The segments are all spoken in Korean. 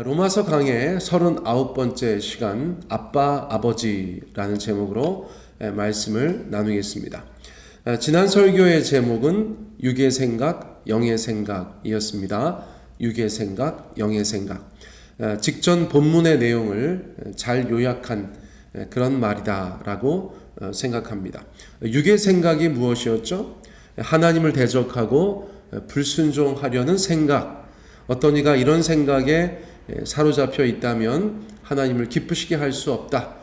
로마서 강의 39번째 시간 아빠 아버지라는 제목으로 말씀을 나누겠습니다. 지난 설교의 제목은 육의 생각, 영의 생각이었습니다. 육의 생각, 영의 생각. 직전 본문의 내용을 잘 요약한 그런 말이다라고 생각합니다. 육의 생각이 무엇이었죠? 하나님을 대적하고 불순종하려는 생각. 어떤 이가 이런 생각에 사로잡혀 있다면 하나님을 기쁘시게 할 수 없다.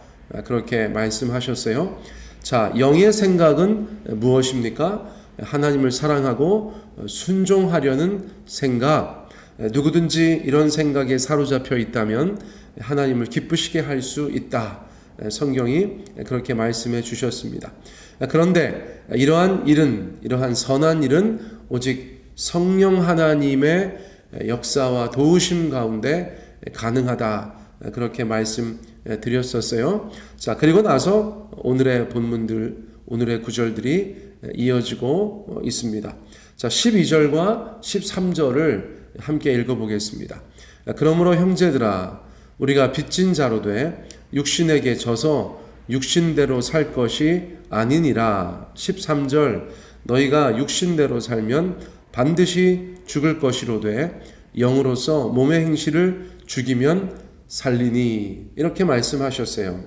그렇게 말씀하셨어요. 자, 영의 생각은 무엇입니까? 하나님을 사랑하고 순종하려는 생각. 누구든지 이런 생각에 사로잡혀 있다면 하나님을 기쁘시게 할 수 있다. 성경이 그렇게 말씀해 주셨습니다. 그런데 이러한 선한 일은 오직 성령 하나님의 역사와 도우심 가운데 가능하다. 그렇게 말씀드렸었어요. 자, 그리고 나서 오늘의 본문들, 오늘의 구절들이 이어지고 있습니다. 자, 12절과 13절을 함께 읽어보겠습니다. 그러므로 형제들아, 우리가 빚진 자로 돼 육신에게 져서 육신대로 살 것이 아니니라. 13절, 너희가 육신대로 살면 반드시 죽을 것이로되 영으로서 몸의 행실을 죽이면 살리니. 이렇게 말씀하셨어요.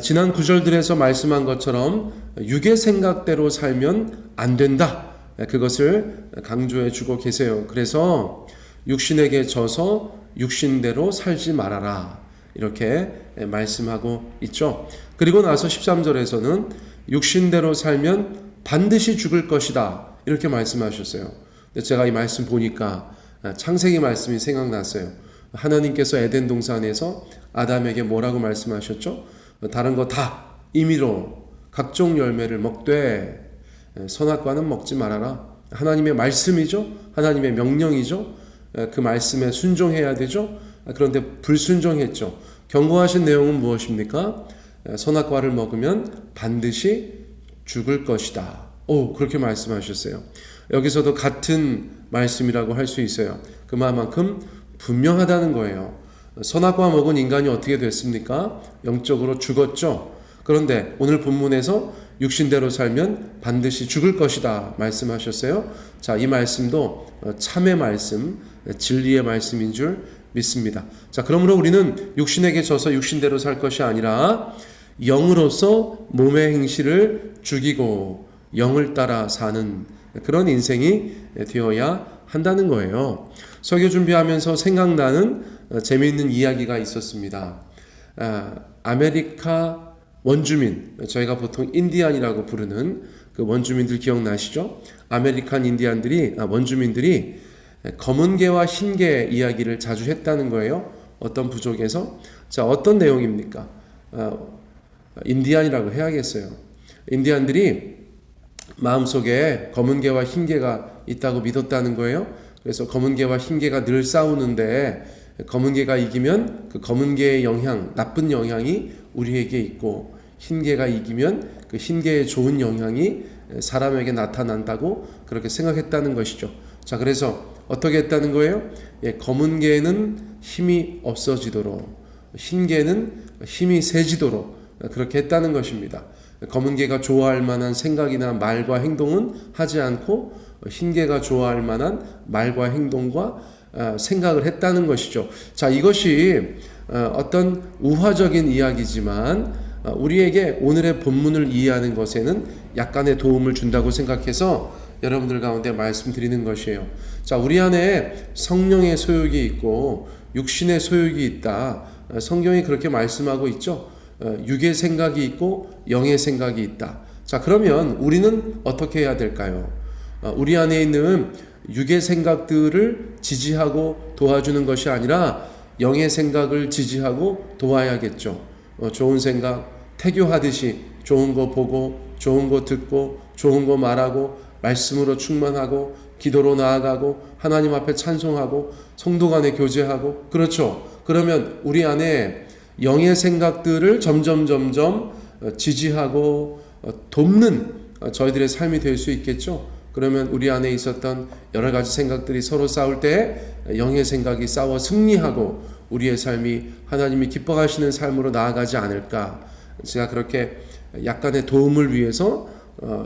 지난 구절들에서 말씀한 것처럼 육의 생각대로 살면 안 된다. 그것을 강조해 주고 계세요. 그래서 육신에게 져서 육신대로 살지 말아라. 이렇게 말씀하고 있죠. 그리고 나서 13절에서는 육신대로 살면 반드시 죽을 것이다. 이렇게 말씀하셨어요. 근데 제가 이 말씀 보니까 창세기 말씀이 생각났어요. 하나님께서 에덴 동산에서 아담에게 뭐라고 말씀하셨죠? 다른 거 다 임의로 각종 열매를 먹되 선악과는 먹지 말아라. 하나님의 말씀이죠. 하나님의 명령이죠. 그 말씀에 순종해야 되죠. 그런데 불순종했죠. 경고하신 내용은 무엇입니까? 선악과를 먹으면 반드시 죽을 것이다. 그렇게 말씀하셨어요. 여기서도 같은 말씀이라고 할 수 있어요. 그만큼 분명하다는 거예요. 선악과 먹은 인간이 어떻게 됐습니까? 영적으로 죽었죠. 그런데 오늘 본문에서 육신대로 살면 반드시 죽을 것이다 말씀하셨어요. 자, 이 말씀도 참의 말씀, 진리의 말씀인 줄 믿습니다. 자, 그러므로 우리는 육신에게 져서 육신대로 살 것이 아니라 영으로서 몸의 행실을 죽이고 영을 따라 사는 그런 인생이 되어야 한다는 거예요. 설교 준비하면서 생각나는 재미있는 이야기가 있었습니다. 아메리카 원주민, 저희가 보통 인디안이라고 부르는 그 원주민들 기억나시죠? 아메리칸 원주민들이 검은 개와 흰 개 이야기를 자주 했다는 거예요. 어떤 부족에서. 자, 어떤 내용입니까? 인디안이라고 해야겠어요. 인디안들이 마음속에 검은 개와 흰 개가 있다고 믿었다는 거예요. 그래서 검은 개와 흰 개가 늘 싸우는데 검은 개가 이기면 그 검은 개의 영향, 나쁜 영향이 우리에게 있고 흰 개가 이기면 그 흰 개의 좋은 영향이 사람에게 나타난다고 그렇게 생각했다는 것이죠. 자, 그래서 어떻게 했다는 거예요? 검은 개는 힘이 없어지도록, 흰 개는 힘이 세지도록 그렇게 했다는 것입니다. 검은 개가 좋아할 만한 생각이나 말과 행동은 하지 않고 흰 개가 좋아할 만한 말과 행동과 생각을 했다는 것이죠. 자, 이것이 어떤 우화적인 이야기지만 우리에게 오늘의 본문을 이해하는 것에는 약간의 도움을 준다고 생각해서 여러분들 가운데 말씀드리는 것이에요. 자, 우리 안에 성령의 소욕이 있고 육신의 소욕이 있다. 성경이 그렇게 말씀하고 있죠. 육의 생각이 있고 영의 생각이 있다. 자, 그러면 우리는 어떻게 해야 될까요? 우리 안에 있는 육의 생각들을 지지하고 도와주는 것이 아니라 영의 생각을 지지하고 도와야겠죠. 좋은 생각, 태교하듯이 좋은 거 보고 좋은 거 듣고 좋은 거 말하고 말씀으로 충만하고 기도로 나아가고 하나님 앞에 찬송하고 성도 간에 교제하고, 그렇죠. 그러면 우리 안에 영의 생각들을 점점 지지하고 돕는 저희들의 삶이 될 수 있겠죠. 그러면 우리 안에 있었던 여러 가지 생각들이 서로 싸울 때 영의 생각이 싸워 승리하고 우리의 삶이 하나님이 기뻐하시는 삶으로 나아가지 않을까. 제가 그렇게 약간의 도움을 위해서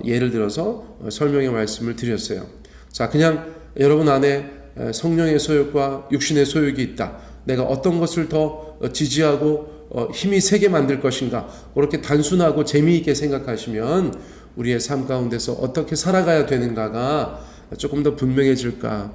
예를 들어서 설명의 말씀을 드렸어요. 자, 그냥 여러분 안에 성령의 소욕과 육신의 소욕이 있다. 내가 어떤 것을 더 지지하고 힘이 세게 만들 것인가. 그렇게 단순하고 재미있게 생각하시면 우리의 삶 가운데서 어떻게 살아가야 되는가가 조금 더 분명해질까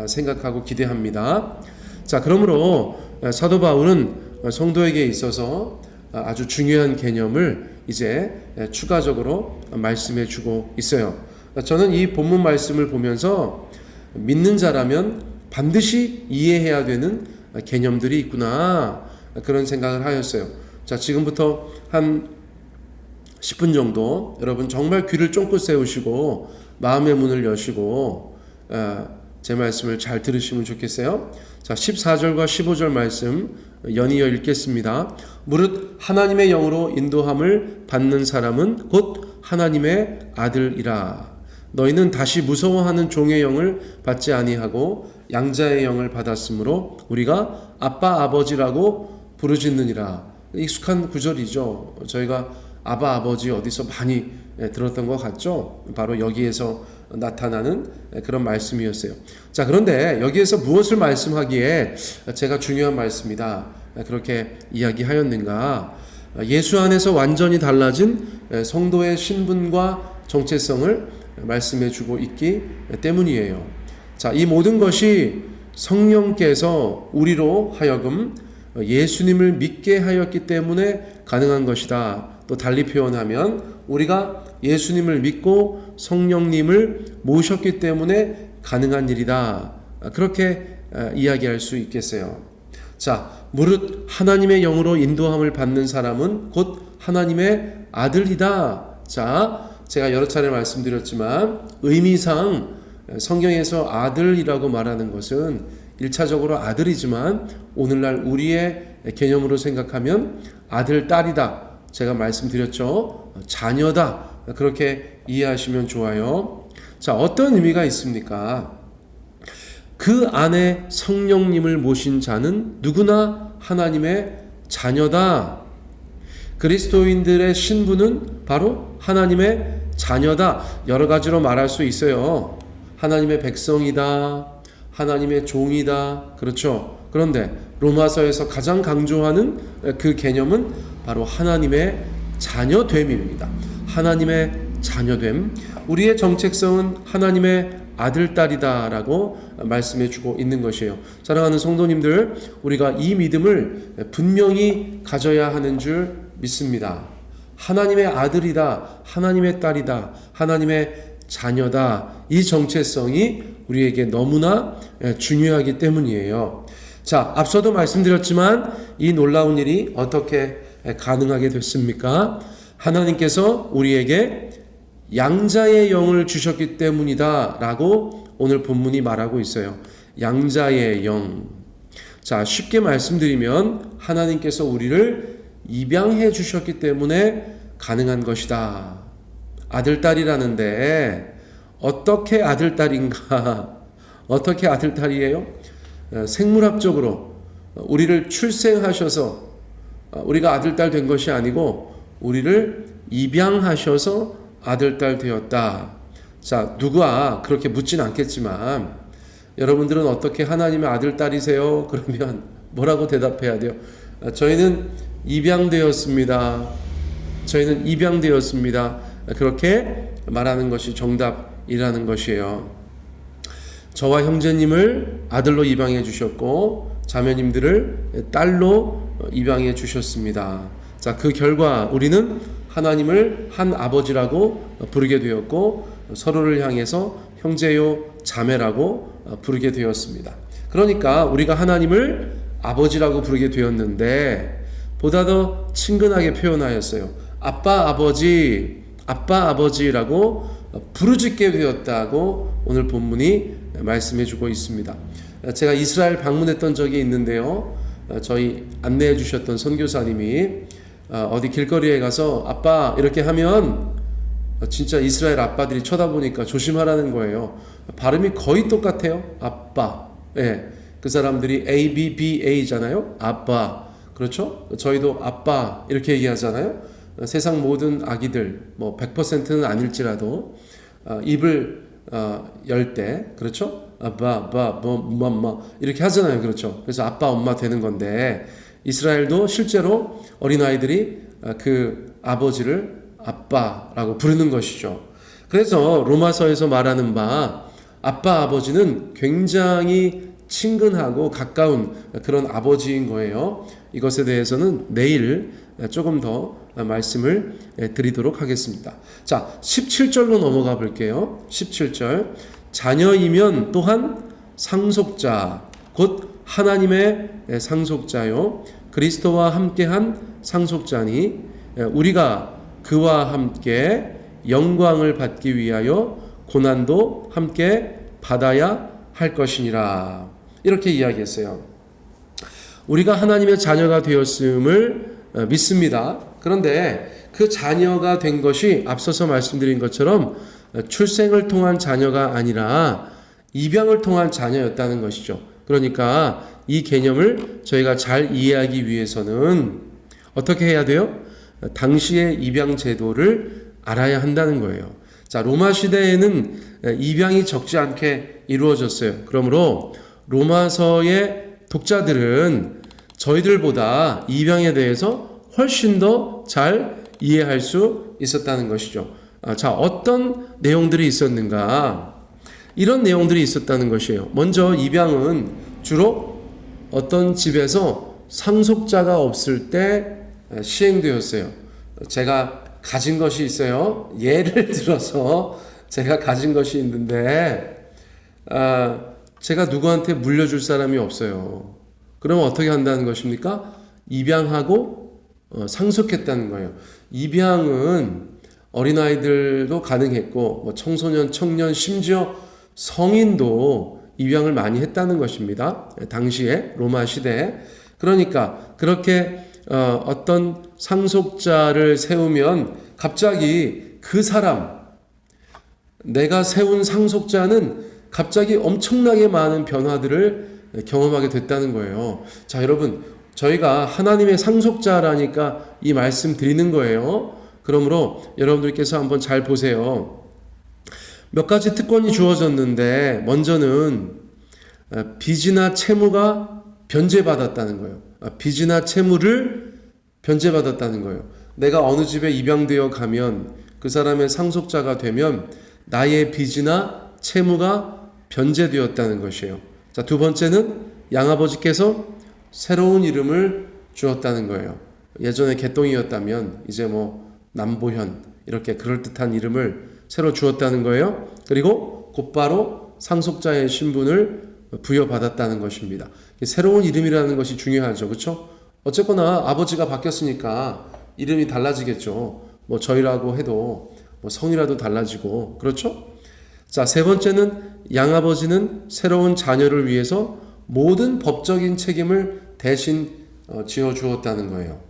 생각하고 기대합니다. 자, 그러므로 사도 바울은 성도에게 있어서 아주 중요한 개념을 이제 추가적으로 말씀해 주고 있어요. 저는 이 본문 말씀을 보면서 믿는 자라면 반드시 이해해야 되는 개념들이 있구나, 그런 생각을 하였어요. 자, 지금부터 한 10분 정도 여러분 정말 귀를 쫑긋 세우시고 마음의 문을 여시고 제 말씀을 잘 들으시면 좋겠어요. 자, 14절과 15절 말씀 연이어 읽겠습니다. 무릇 하나님의 영으로 인도함을 받는 사람은 곧 하나님의 아들이라. 너희는 다시 무서워하는 종의 영을 받지 아니하고 양자의 영을 받았으므로 우리가 아빠 아버지라고 부르짖느니라. 익숙한 구절이죠. 저희가 아바 아버지 어디서 많이 들었던 것 같죠? 바로 여기에서 나타나는 그런 말씀이었어요. 자, 그런데 여기에서 무엇을 말씀하기에 제가 중요한 말씀이다 그렇게 이야기하였는가? 예수 안에서 완전히 달라진 성도의 신분과 정체성을 말씀해 주고 있기 때문이에요. 자, 이 모든 것이 성령께서 우리로 하여금 예수님을 믿게 하였기 때문에 가능한 것이다. 또 달리 표현하면 우리가 예수님을 믿고 성령님을 모셨기 때문에 가능한 일이다. 그렇게 이야기할 수 있겠어요. 자, 무릇 하나님의 영으로 인도함을 받는 사람은 곧 하나님의 아들이다. 자, 제가 여러 차례 말씀드렸지만 의미상 성경에서 아들이라고 말하는 것은 1차적으로 아들이지만 오늘날 우리의 개념으로 생각하면 아들, 딸이다. 제가 말씀드렸죠. 자녀다. 그렇게 이해하시면 좋아요. 자, 어떤 의미가 있습니까? 그 안에 성령님을 모신 자는 누구나 하나님의 자녀다. 그리스도인들의 신분은 바로 하나님의 자녀다. 여러 가지로 말할 수 있어요. 하나님의 백성이다. 하나님의 종이다. 그렇죠. 그런데 로마서에서 가장 강조하는 그 개념은 바로 하나님의 자녀됨입니다. 하나님의 자녀됨. 우리의 정체성은 하나님의 아들, 딸이다라고 말씀해 주고 있는 것이에요. 사랑하는 성도님들, 우리가 이 믿음을 분명히 가져야 하는 줄 믿습니다. 하나님의 아들이다, 하나님의 딸이다, 하나님의 자녀다. 이 정체성이 우리에게 너무나 중요하기 때문이에요. 자, 앞서도 말씀드렸지만 이 놀라운 일이 어떻게 가능하게 됐습니까? 하나님께서 우리에게 양자의 영을 주셨기 때문이다 라고 오늘 본문이 말하고 있어요. 양자의 영. 자, 쉽게 말씀드리면 하나님께서 우리를 입양해 주셨기 때문에 가능한 것이다. 아들, 딸이라는데 어떻게 아들, 딸인가? 어떻게 아들, 딸이에요? 생물학적으로 우리를 출생하셔서 우리가 아들, 딸 된 것이 아니고 우리를 입양하셔서 아들, 딸 되었다. 자, 누가 그렇게 묻진 않겠지만 여러분들은 어떻게 하나님의 아들, 딸이세요? 그러면 뭐라고 대답해야 돼요? 저희는 입양되었습니다. 저희는 입양되었습니다. 그렇게 말하는 것이 정답이라는 것이에요. 저와 형제님을 아들로 입양해 주셨고 자매님들을 딸로 입양해 주셨습니다. 자, 그 결과 우리는 하나님을 한 아버지라고 부르게 되었고 서로를 향해서 형제요 자매라고 부르게 되었습니다. 그러니까 우리가 하나님을 아버지라고 부르게 되었는데 보다 더 친근하게 표현하였어요. 아빠 아버지라고 부르짖게 되었다고 오늘 본문이 말씀해주고 있습니다. 제가 이스라엘 방문했던 적이 있는데요. 저희 안내해 주셨던 선교사님이 어디 길거리에 가서 아빠 이렇게 하면 진짜 이스라엘 아빠들이 쳐다보니까 조심하라는 거예요. 발음이 거의 똑같아요. 아빠. 예. 그 사람들이 ABBA잖아요. 아빠. 그렇죠? 저희도 아빠 이렇게 얘기하잖아요. 세상 모든 아기들 뭐 100%는 아닐지라도 입을 열 때 그렇죠? 아빠, 엄마 이렇게 하잖아요. 그렇죠? 그래서 아빠, 엄마 되는 건데 이스라엘도 실제로 어린아이들이 그 아버지를 아빠라고 부르는 것이죠. 그래서 로마서에서 말하는 바 아빠, 아버지는 굉장히 친근하고 가까운 그런 아버지인 거예요. 이것에 대해서는 내일 조금 더 말씀을 드리도록 하겠습니다. 자, 17절로 넘어가 볼게요. 17절. 자녀이면 또한 상속자, 곧 하나님의 상속자요. 그리스도와 함께한 상속자니 우리가 그와 함께 영광을 받기 위하여 고난도 함께 받아야 할 것이니라. 이렇게 이야기했어요. 우리가 하나님의 자녀가 되었음을 믿습니다. 그런데 그 자녀가 된 것이 앞서서 말씀드린 것처럼 출생을 통한 자녀가 아니라 입양을 통한 자녀였다는 것이죠. 그러니까 이 개념을 저희가 잘 이해하기 위해서는 어떻게 해야 돼요? 당시의 입양 제도를 알아야 한다는 거예요. 자, 로마 시대에는 입양이 적지 않게 이루어졌어요. 그러므로 로마서의 독자들은 저희들보다 입양에 대해서 훨씬 더 잘 이해할 수 있었다는 것이죠. 자, 어떤 내용들이 있었는가? 이런 내용들이 있었다는 것이에요. 먼저 입양은 주로 어떤 집에서 상속자가 없을 때 시행되었어요. 제가 가진 것이 있어요. 예를 들어서 제가 가진 것이 있는데 제가 누구한테 물려줄 사람이 없어요. 그러면 어떻게 한다는 것입니까? 입양하고 상속했다는 거예요. 입양은 어린아이들도 가능했고 뭐 청소년, 청년, 심지어 성인도 입양을 많이 했다는 것입니다. 당시에 로마 시대에. 그러니까 그렇게 어떤 상속자를 세우면 갑자기 그 사람, 내가 세운 상속자는 갑자기 엄청나게 많은 변화들을 경험하게 됐다는 거예요. 자, 여러분, 저희가 하나님의 상속자라니까 이 말씀 드리는 거예요. 그러므로 여러분들께서 한번 잘 보세요. 몇 가지 특권이 주어졌는데 먼저는 빚이나 채무가 변제받았다는 거예요. 빚이나 채무를 변제받았다는 거예요. 내가 어느 집에 입양되어 가면 그 사람의 상속자가 되면 나의 빚이나 채무가 변제되었다는 것이에요. 자, 두 번째는 양아버지께서 새로운 이름을 주었다는 거예요. 예전에 개똥이었다면 이제 뭐 남보현 이렇게 그럴듯한 이름을 새로 주었다는 거예요. 그리고 곧바로 상속자의 신분을 부여받았다는 것입니다. 새로운 이름이라는 것이 중요하죠. 그렇죠? 어쨌거나 아버지가 바뀌었으니까 이름이 달라지겠죠. 뭐 저희라고 해도 뭐 성이라도 달라지고 그렇죠? 자, 세 번째는 양아버지는 새로운 자녀를 위해서 모든 법적인 책임을 대신 지어주었다는 거예요.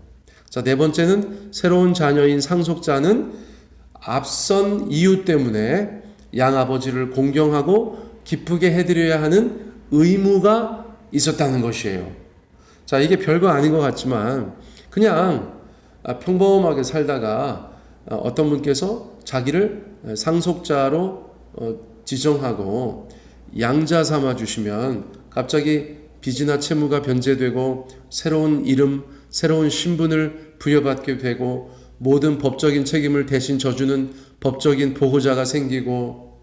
자, 네 번째는 새로운 자녀인 상속자는 앞선 이유 때문에 양아버지를 공경하고 기쁘게 해드려야 하는 의무가 있었다는 것이에요. 자, 이게 별거 아닌 것 같지만 그냥 평범하게 살다가 어떤 분께서 자기를 상속자로 지정하고 양자 삼아 주시면 갑자기 빚이나 채무가 변제되고 새로운 이름, 새로운 신분을 부여받게 되고 모든 법적인 책임을 대신 져주는 법적인 보호자가 생기고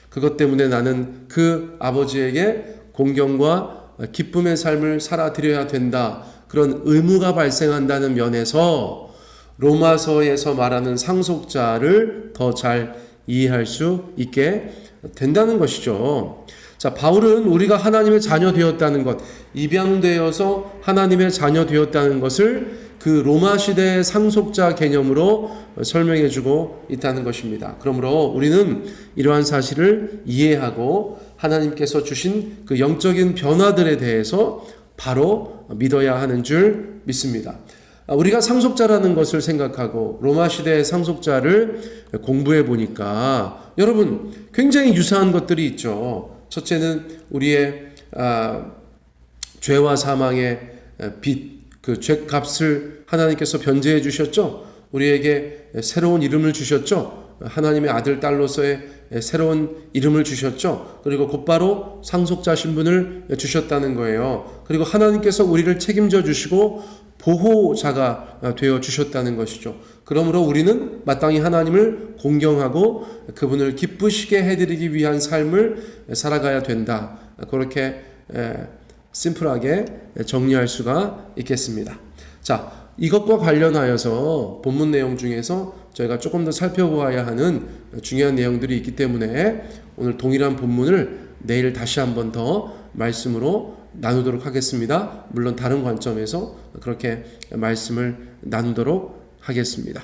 그것 때문에 나는 그 아버지에게 공경과 기쁨의 삶을 살아드려야 된다. 그런 의무가 발생한다는 면에서 로마서에서 말하는 상속자를 더 잘 이해할 수 있게 된다는 것이죠. 자, 바울은 우리가 하나님의 자녀 되었다는 것, 입양되어서 하나님의 자녀 되었다는 것을 그 로마 시대의 상속자 개념으로 설명해 주고 있다는 것입니다. 그러므로 우리는 이러한 사실을 이해하고 하나님께서 주신 그 영적인 변화들에 대해서 바로 믿어야 하는 줄 믿습니다. 우리가 상속자라는 것을 생각하고 로마 시대의 상속자를 공부해 보니까 여러분 굉장히 유사한 것들이 있죠. 첫째는 우리의 죄와 사망의 빚, 그 죄값을 하나님께서 변제해 주셨죠. 우리에게 새로운 이름을 주셨죠. 하나님의 아들, 딸로서의 새로운 이름을 주셨죠. 그리고 곧바로 상속자 신분을 주셨다는 거예요. 그리고 하나님께서 우리를 책임져 주시고 보호자가 되어 주셨다는 것이죠. 그러므로 우리는 마땅히 하나님을 공경하고 그분을 기쁘시게 해드리기 위한 삶을 살아가야 된다. 그렇게 심플하게 정리할 수가 있겠습니다. 자, 이것과 관련하여서 본문 내용 중에서 저희가 조금 더 살펴보아야 하는 중요한 내용들이 있기 때문에 오늘 동일한 본문을 내일 다시 한번 더 말씀으로 나누도록 하겠습니다. 물론 다른 관점에서 그렇게 말씀을 나누도록 하겠습니다.